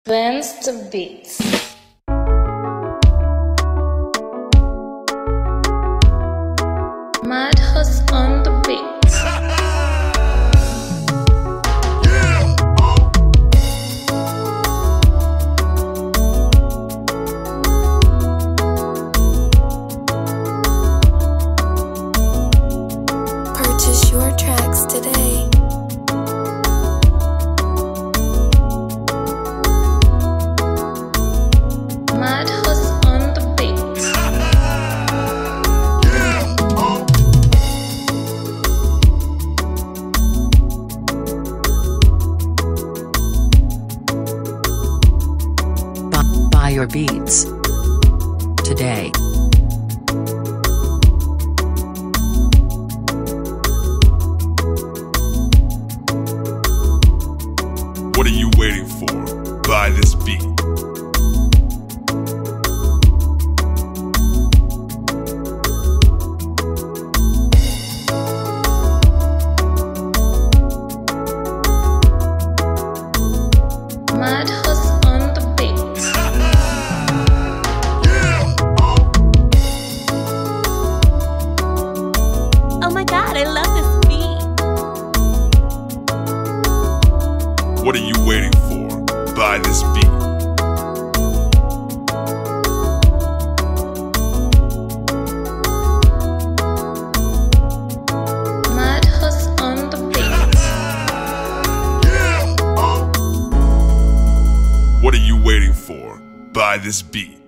Stems Lease. Mad Hors on the beat. Purchase your tracks today. Mad Hors on the beat. Buy your beats today. What are you waiting for? Buy this beat. Mad Hors on the beat. Oh my god, I love this beat. What are you waiting for? Buy this beat. Mad Hors on the beat. What are you waiting for? Buy this beat.